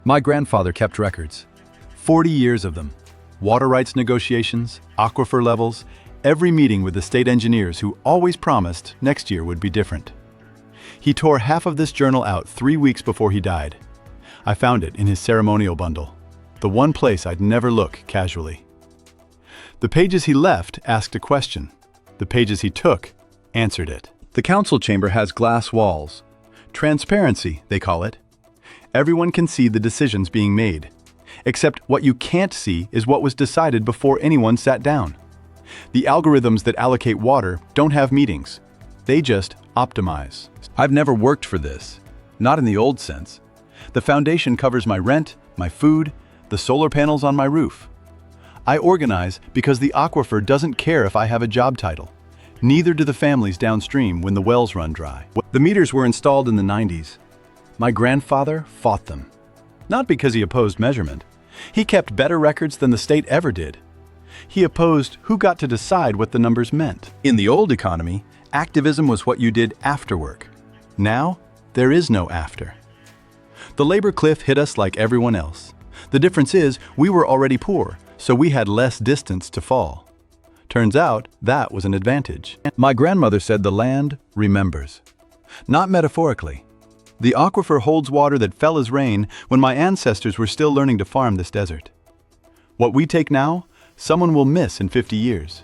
My grandfather kept records. 40 years of them. Water rights negotiations, aquifer levels, every meeting with the state engineers who always promised next year would be different. He tore half of this journal out 3 weeks before he died. I found it in his ceremonial bundle, the one place I'd never look casually. The pages he left asked a question. The pages he took answered it. The council chamber has glass walls. Transparency, they call it. Everyone can see the decisions being made. Except what you can't see is what was decided before anyone sat down. The algorithms that allocate water don't have meetings. They just optimize. I've never worked for this, not in the old sense. The foundation covers my rent, my food, the solar panels on my roof. I organize because the aquifer doesn't care if I have a job title. Neither do the families downstream when the wells run dry. The meters were installed in the 90s. My grandfather fought them. Not because he opposed measurement. He kept better records than the state ever did. He opposed who got to decide what the numbers meant. In the old economy, activism was what you did after work. Now, there is no after. The labor cliff hit us like everyone else. The difference is we were already poor, so we had less distance to fall. Turns out that was an advantage. My grandmother said the land remembers. Not metaphorically. The aquifer holds water that fell as rain when my ancestors were still learning to farm this desert. What we take now, someone will miss in 50 years.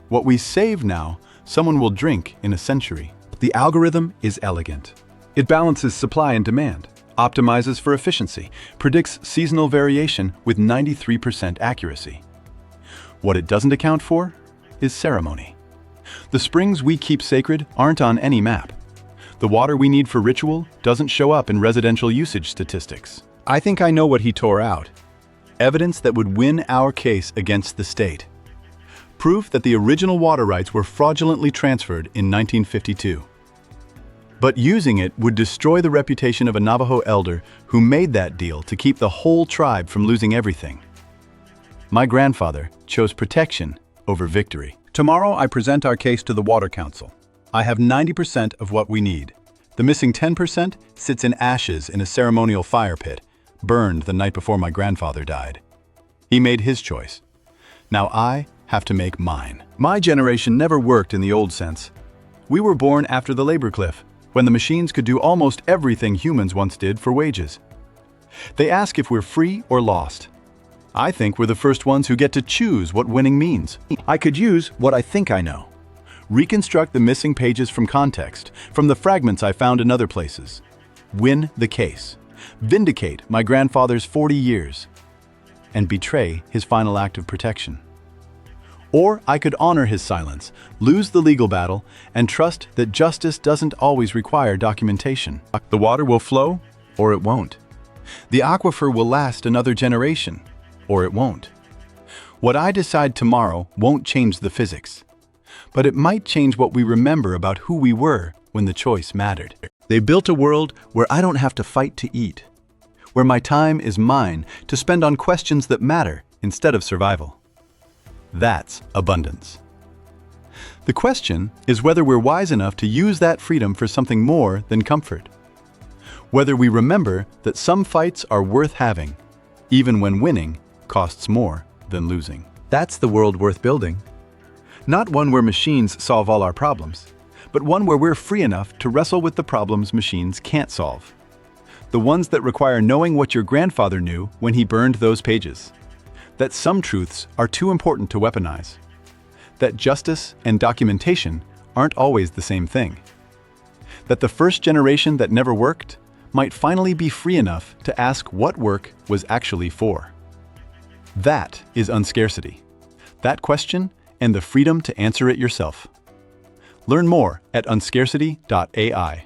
What we save now, someone will drink in a century. The algorithm is elegant. It balances supply and demand, optimizes for efficiency, predicts seasonal variation with 93% accuracy. What it doesn't account for is ceremony. The springs we keep sacred aren't on any map. The water we need for ritual doesn't show up in residential usage statistics. I think I know what he tore out. Evidence that would win our case against the state. Proof that the original water rights were fraudulently transferred in 1952. But using it would destroy the reputation of a Navajo elder who made that deal to keep the whole tribe from losing everything. My grandfather chose protection over victory. Tomorrow I present our case to the Water Council. I have 90% of what we need. The missing 10% sits in ashes in a ceremonial fire pit, burned the night before my grandfather died. He made his choice. Now I have to make mine. My generation never worked in the old sense. We were born after the labor cliff, when the machines could do almost everything humans once did for wages. They ask if we're free or lost. I think we're the first ones who get to choose what winning means. I could use what I think I know. Reconstruct the missing pages from context, from the fragments I found in other places. Win the case. Vindicate my grandfather's 40 years. And betray his final act of protection. Or I could honor his silence, lose the legal battle, and trust that justice doesn't always require documentation. The water will flow, or it won't. The aquifer will last another generation, or it won't. What I decide tomorrow won't change the physics. But it might change what we remember about who we were when the choice mattered. They built a world where I don't have to fight to eat, where my time is mine to spend on questions that matter instead of survival. That's abundance. The question is whether we're wise enough to use that freedom for something more than comfort. Whether we remember that some fights are worth having, even when winning costs more than losing. That's the world worth building. Not one where machines solve all our problems, but one where we're free enough to wrestle with the problems machines can't solve. The ones that require knowing what your grandfather knew when he burned those pages. That some truths are too important to weaponize. That justice and documentation aren't always the same thing. That the first generation that never worked might finally be free enough to ask what work was actually for. That is unscarcity. That question and the freedom to answer it yourself. Learn more at unscarcity.ai.